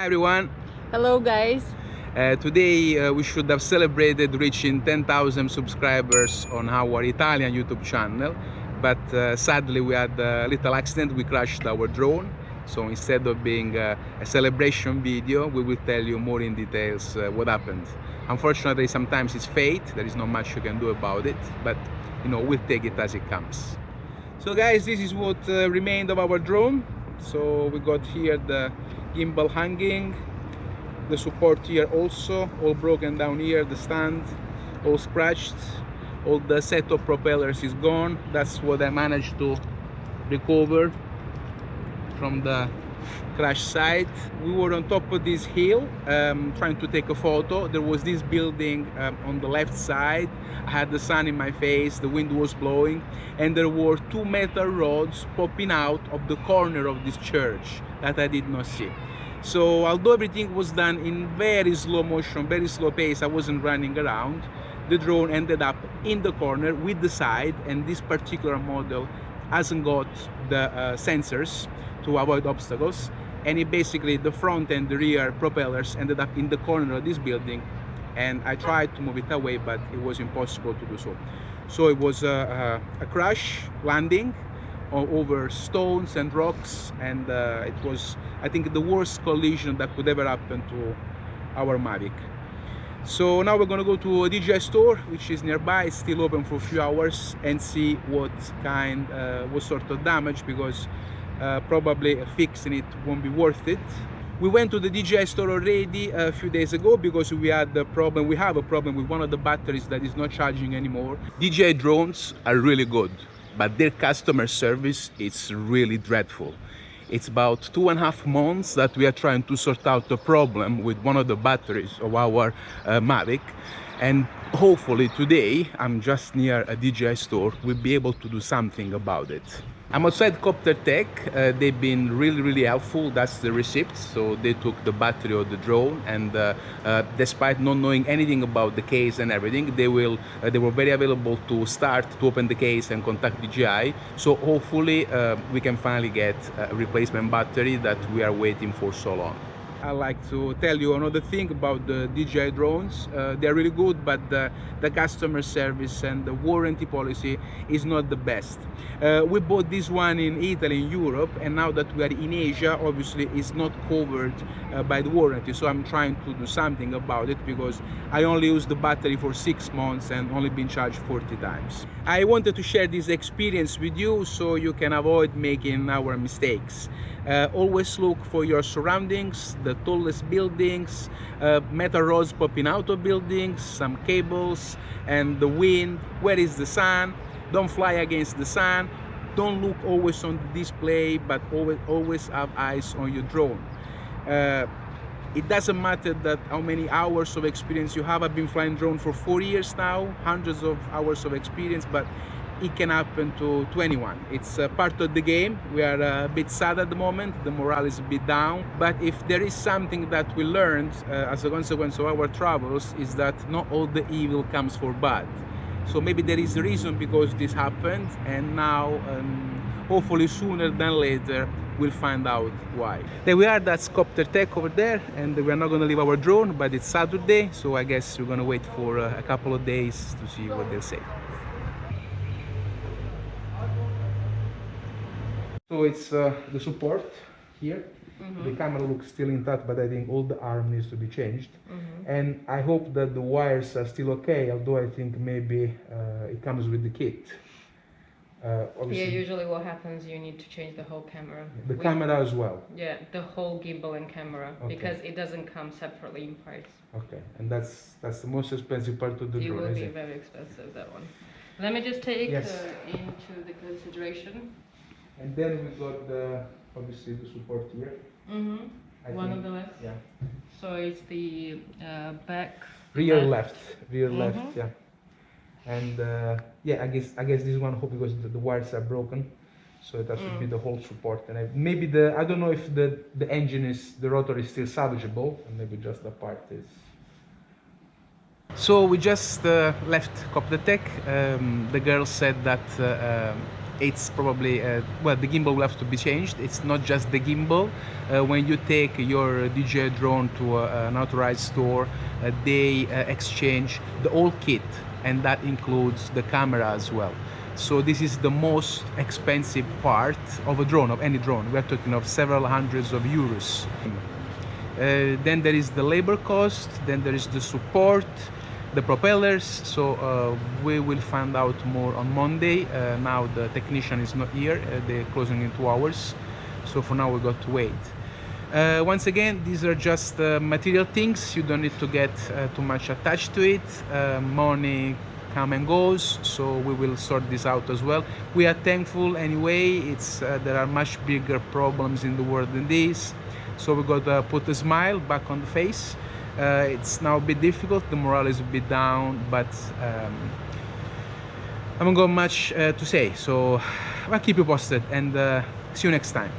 Hi everyone. Hello guys. Today we should have celebrated reaching 10,000 subscribers on our Italian YouTube channel, but sadly we had a little accident. We crashed our drone, so instead of being a celebration video, we will tell you more in details what happened. Unfortunately, sometimes it's fate. There is not much you can do about it, but we'll take it as it comes. So guys, this is what remained of our drone. So we got here the gimbal hanging, the support here also all broken down here, the stand all scratched, all the set of propellers is gone. That's what I managed to recover from the crash site. We were on top of this hill trying to take a photo. There was this building on the left side. I had the sun in my face, the wind was blowing, and there were two metal rods popping out of the corner of this church that I did not see. So although everything was done in very slow motion, very slow pace, I wasn't running around, the drone ended up in the corner with the side, and this particular model hasn't got the sensors to avoid obstacles, and it basically, the front and the rear propellers ended up in the corner of this building, and I tried to move it away, but it was impossible to do so. So it was a crash landing over stones and rocks, and it was, I think, the worst collision that could ever happen to our Mavic. So now we're gonna go to a DJI store, which is nearby. It's still open for a few hours, and see what sort of damage, because probably fixing it won't be worth it. We went to the DJI store already a few days ago because we have a problem with one of the batteries that is not charging anymore. DJI drones are really good, but their customer service is really dreadful. It's about 2.5 months that we are trying to sort out the problem with one of the batteries of our Mavic, and hopefully today, I'm just near a DJI store, we'll be able to do something about it. I'm outside Copter Tech. They've been really helpful. That's the receipt. So they took the battery of the drone, and despite not knowing anything about the case and everything, they were very available to open the case and contact DJI. So hopefully we can finally get a replacement battery that we are waiting for so long. I like to tell you another thing about the DJI drones. They're really good, but the customer service and the warranty policy is not the best. We bought this one in Italy, in Europe, and now that we are in Asia, obviously it's not covered by the warranty. So I'm trying to do something about it, because I only used the battery for 6 months and only been charged 40 times. I wanted to share this experience with you so you can avoid making our mistakes. Always look for your surroundings, the tallest buildings, metal rods popping out of buildings, some cables, and the wind. Where is the sun? Don't fly against the sun. Don't look always on the display, but always have eyes on your drone. It doesn't matter that how many hours of experience you have. I've been flying drone for 4 years now, hundreds of hours of experience, but it can happen to anyone. It's part of the game. We are a bit sad at the moment, the morale is a bit down, but if there is something that we learned as a consequence of our travels, is that not all the evil comes for bad. So maybe there is a reason because this happened, and now hopefully sooner than later we'll find out why. There we are, that's Copter Tech over there, and we're not going to leave our drone, but it's Saturday, so I guess we're going to wait for a couple of days to see what they'll say. So it's the support here. The camera looks still intact, but I think all the arm needs to be changed. And I hope that the wires are still okay, although I think maybe it comes with the kit. Yeah, usually what happens, you need to change the whole camera. The camera as well? Yeah, the whole gimbal and camera, because it doesn't come separately in price. Okay, and that's the most expensive part of the drone, It will be very expensive, that one. Let me just take into the consideration. And then we got obviously the support here. One of the left. Yeah. So it's the back. Rear left, yeah. And yeah, I guess this one, because the wires are broken, so that should be the whole support. And maybe I don't know if the engine the rotor is still salvageable, and maybe just the part is. So we just left Copter Tech. The girl said that it's probably well, the gimbal will have to be changed. It's not just the gimbal. When you take your DJI drone to an authorized store, they exchange the whole kit, and that includes the camera as well. So this is the most expensive part of a drone, of any drone. We are talking of several hundreds of euros. Then there is the labor cost, then there is the support, the propellers. So we will find out more on Monday. Now the technician is not here, they're closing in 2 hours. So for now we got to wait. Once again, these are just material things. You don't need to get too much attached to it. Money come and goes, so we will sort this out as well. We are thankful anyway. It's there are much bigger problems in the world than this, so we got to put a smile back on the face. It's now a bit difficult, the morale is a bit down, but I haven't got much to say, so I'll keep you posted, and see you next time.